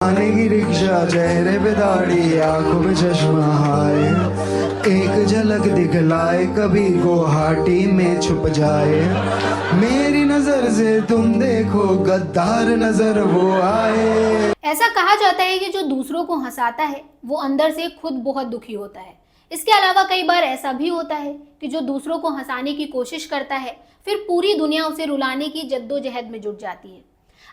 आने की रिक्शा, चेहरे पे दाढ़ी, आंखों में चश्मा, हाय एक झलक दिखलाए, कभी गुवाहाटी में छुप जाए। मेरी नजर से तुम देखो, गद्दार नजर वो आए। ऐसा कहा जाता है कि जो दूसरों को हंसाता है वो अंदर से खुद बहुत दुखी होता है। इसके अलावा कई बार ऐसा भी होता है कि जो दूसरों को हंसाने की कोशिश करता है फिर पूरी दुनिया उसे रुलाने की जद्दोजहद में जुट जाती है।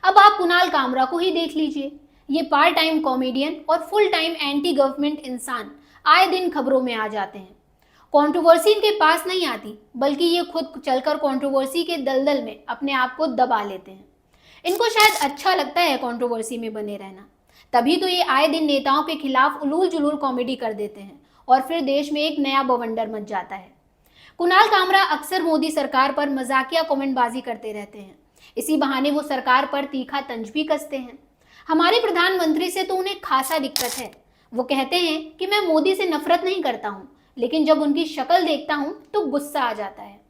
अब आप कुणाल कामरा को ही देख लीजिए। ये पार्ट टाइम कॉमेडियन और फुल टाइम एंटी गवर्नमेंट इंसान आए दिन खबरों में आ जाते हैं। कंट्रोवर्सी इनके पास नहीं आती, बल्कि ये खुद चलकर कंट्रोवर्सी के दलदल में अपने आप को दबा लेते हैं। इनको शायद अच्छा लगता है कंट्रोवर्सी में बने रहना, तभी तो ये आए दिन नेताओं के खिलाफ उलूल जुलूल कॉमेडी कर देते हैं और फिर देश में एक नया बवंडर मच जाता है। कुणाल कामरा अक्सर मोदी सरकार पर मजाकिया कमेंटबाजी करते रहते हैं। इसी बहाने वो सरकार पर तीखा तंज भी कसते हैं। हमारे प्रधानमंत्री से तो उन्हें खासा दिक्कत है। वो कहते हैं कि मैं मोदी से नफरत नहीं करता हूँ, लेकिन जब उनकी शक्ल देखता हूँ तो गुस्सा आ जाता है।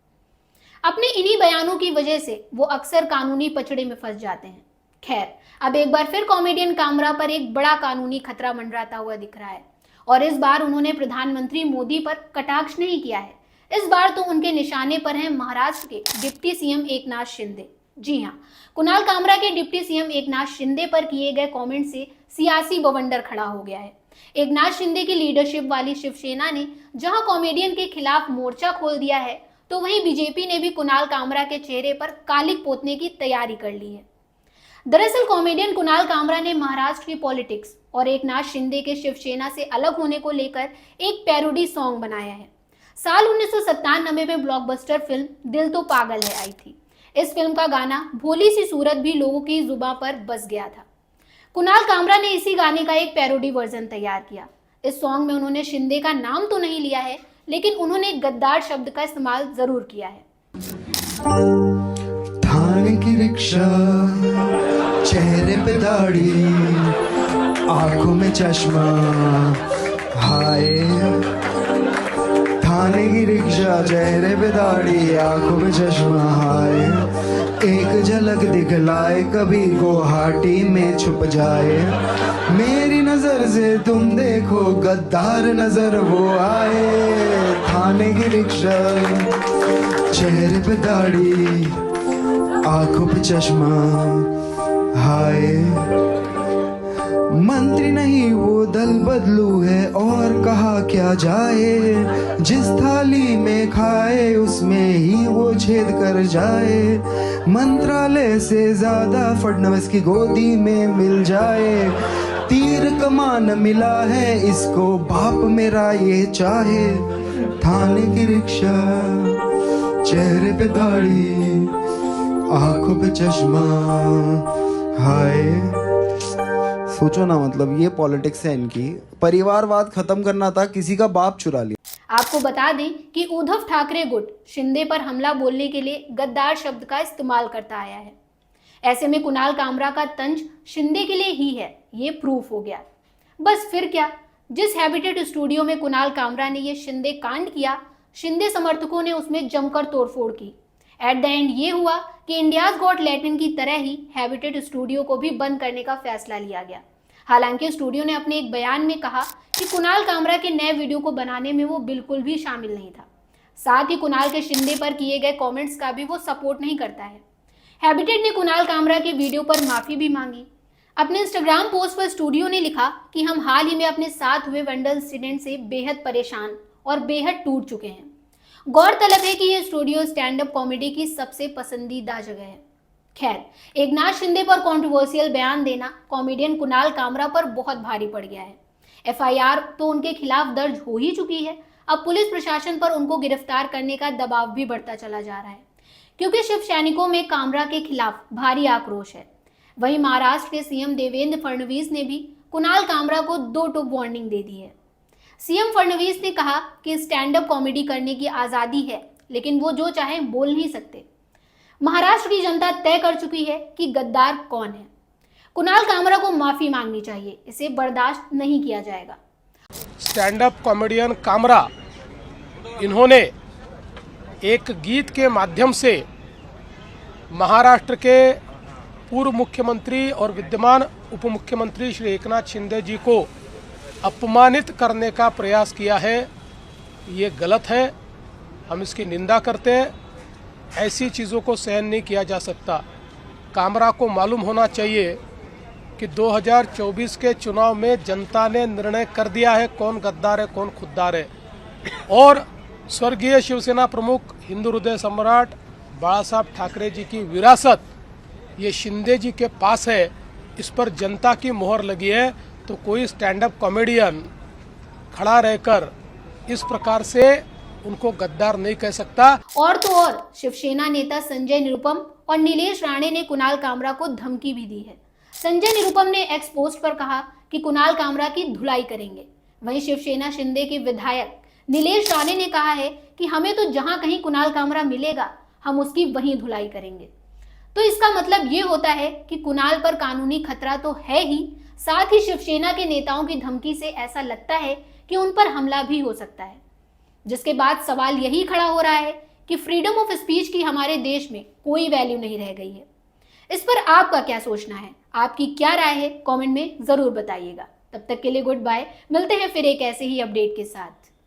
अपने इन्हीं बयानों की वजह से वो अक्सर कानूनी पचड़े में फंस जाते हैं। खैर, अब एक बार फिर कॉमेडियन कामरा पर एक बड़ा कानूनी खतरा मंडराता हुआ दिख रहा है और इस बार उन्होंने प्रधानमंत्री मोदी पर कटाक्ष नहीं किया है। इस बार तो उनके निशाने पर हैं महाराष्ट्र के डिप्टी सीएम एकनाथ शिंदे। जी हाँ, कुणाल कामरा के डिप्टी सीएम एकनाथ शिंदे पर किए गए कमेंट से सियासी बवंडर खड़ा हो गया है। एकनाथ शिंदे की लीडरशिप वाली शिवसेना ने जहां कॉमेडियन के खिलाफ मोर्चा खोल दिया है, तो वहीं बीजेपी ने भी कुणाल कामरा के चेहरे पर कालिक पोतने की तैयारी कर ली है। दरअसल कॉमेडियन कुणाल कामरा ने महाराष्ट्र की पॉलिटिक्स और एकनाथ शिंदे के शिवसेना से अलग होने को लेकर एक पैरोडी सॉन्ग बनाया है। साल 1997 में ब्लॉकबस्टर फिल्म दिल तो पागल है आई थी। इस फिल्म का गाना भोली सी सूरत भी लोगों की जुबान पर बस गया था। कुणाल कामरा ने इसी गाने का एक पैरोडी वर्जन तैयार किया। इस सॉन्ग में उन्होंने शिंदे का नाम तो नहीं लिया है, लेकिन उन्होंने गद्दार शब्द का इस्तेमाल जरूर किया है। थाने की रिक्शा, चेहरे पे दाढ़ी, आंखों में चश्मा, हाय थाने की रिक्शा, चेहरे पे दाढ़ी, आंखों में चश्मा, हाय एक झलक दिखलाए, कभी गुवाहाटी में छुप जाए। मेरी नजर से तुम देखो, गद्दार नजर वो आए। थाने की रिक्शा, चेहरे पे दाढ़ी, आंखों पे चश्मा, हाय मंत्री नहीं वो दल बदलू है, और कहा क्या जाए। जिस थाली में खाए उसमें ही वो छेद कर जाए। मंत्रालय से ज्यादा फडणवीस की गोदी में मिल जाए। तीर कमान मिला है इसको, बाप मेरा ये चाहे। थाने की रिक्शा, चेहरे पे दाढ़ी, आंखों पे चश्मा, हाय सोचो ना, मतलब ये पॉलिटिक्स है इनकी। परिवारवाद खत्म करना था, किसी का बाप चुरा लिया। आपको बता दें कि उद्धव ठाकरे गुट शिंदे पर हमला बोलने के लिए गद्दार शब्द का इस्तेमाल करता आया है। ऐसे में कुणाल कामरा का तंज शिंदे के लिए ही है, ये प्रूफ हो गया। बस फिर क्या, जिस हैबिटेट स्टूडियो में कुणाल कामरा ने ये शिंदे कांड किया, शिंदे समर्थकों ने उसमें जमकर तोड़फोड़ की। एट द एंड ये हुआ कि इंडियाज गॉट लैटिन की तरह ही हैबिटेट स्टूडियो को भी बंद करने का फैसला लिया गया। हालांकि स्टूडियो ने अपने एक बयान में कहा कि कुणाल कामरा के नए वीडियो को बनाने में वो बिल्कुल भी शामिल नहीं था। साथ ही कुणाल के शिंदे पर किए गए कमेंट्स का भी वो सपोर्ट नहीं करता है। हैबिटेट ने कुणाल कामरा के वीडियो पर माफी भी मांगी। अपने इंस्टाग्राम पोस्ट पर स्टूडियो ने लिखा कि हम हाल ही में अपने साथ हुए वैंडल इंसिडेंट से बेहद परेशान और बेहद टूट चुके हैं। गौरतलब है कि यह स्टूडियो स्टैंड अप कॉमेडी की सबसे पसंदीदा जगह है। खैर, एकनाथ शिंदे पर कंट्रोवर्शियल बयान देना कॉमेडियन कुणाल कामरा पर बहुत भारी पड़ गया है। एफआईआर तो उनके खिलाफ दर्ज हो ही चुकी है। अब पुलिस प्रशासन पर उनको गिरफ्तार करने का दबाव भी बढ़ता चला जा रहा है, क्योंकि शिव सैनिकों में कामरा के खिलाफ भारी आक्रोश है। वहीं महाराष्ट्र के सीएम देवेंद्र फडणवीस ने भी कुणाल कामरा को 2 टूक वार्निंग दे दी है। सीएम फडणवीस ने कहा कि स्टैंड अप कॉमेडी करने की आजादी है, लेकिन वो जो चाहे बोल नहीं सकते। महाराष्ट्र की जनता तय कर चुकी है कि गद्दार कौन है। कुणाल कामरा को माफी मांगनी चाहिए, इसे बर्दाश्त नहीं किया जाएगा। स्टैंड अप कॉमेडियन कामरा, इन्होंने एक गीत के माध्यम से महाराष्ट्र के पूर्व मुख्यमंत्री और विद्यमान उप मुख्यमंत्री श्री एकनाथ शिंदे जी को अपमानित करने का प्रयास किया है, ये गलत है। हम इसकी निंदा करते हैं। ऐसी चीज़ों को सहन नहीं किया जा सकता। कामरा को मालूम होना चाहिए कि 2024 के चुनाव में जनता ने निर्णय कर दिया है कौन गद्दार है कौन खुद्दार है, और स्वर्गीय शिवसेना प्रमुख हिंदू हृदय सम्राट बाला साहब ठाकरे जी की विरासत ये शिंदे जी के पास है। इस पर जनता की मोहर लगी है, तो कोई स्टैंड अप कॉमेडियन खड़ा रहकर इस प्रकार से उनको गद्दार नहीं कह सकता। और तो और शिवसेना नेता संजय निरुपम और नीलेश राणे ने कुणाल कामरा को धमकी भी दी है। संजय निरुपम ने एक्स पोस्ट पर कहा कि कुणाल कामरा की धुलाई करेंगे। वहीं शिवसेना शिंदे के विधायक नीलेश राणे ने कहा है कि हमें तो जहां कहीं कुणाल कामरा मिलेगा हम उसकी वहीं धुलाई करेंगे। तो इसका मतलब ये होता है कि कुणाल पर कानूनी खतरा तो है ही, साथ ही शिवसेना के नेताओं की धमकी से ऐसा लगता है कि उन पर हमला भी हो सकता है। जिसके बाद सवाल यही खड़ा हो रहा है कि फ्रीडम ऑफ स्पीच की हमारे देश में कोई वैल्यू नहीं रह गई है। इस पर आपका क्या सोचना है, आपकी क्या राय है, कमेंट में जरूर बताइएगा। तब तक के लिए गुड बाय, मिलते हैं फिर एक ऐसे ही अपडेट के साथ।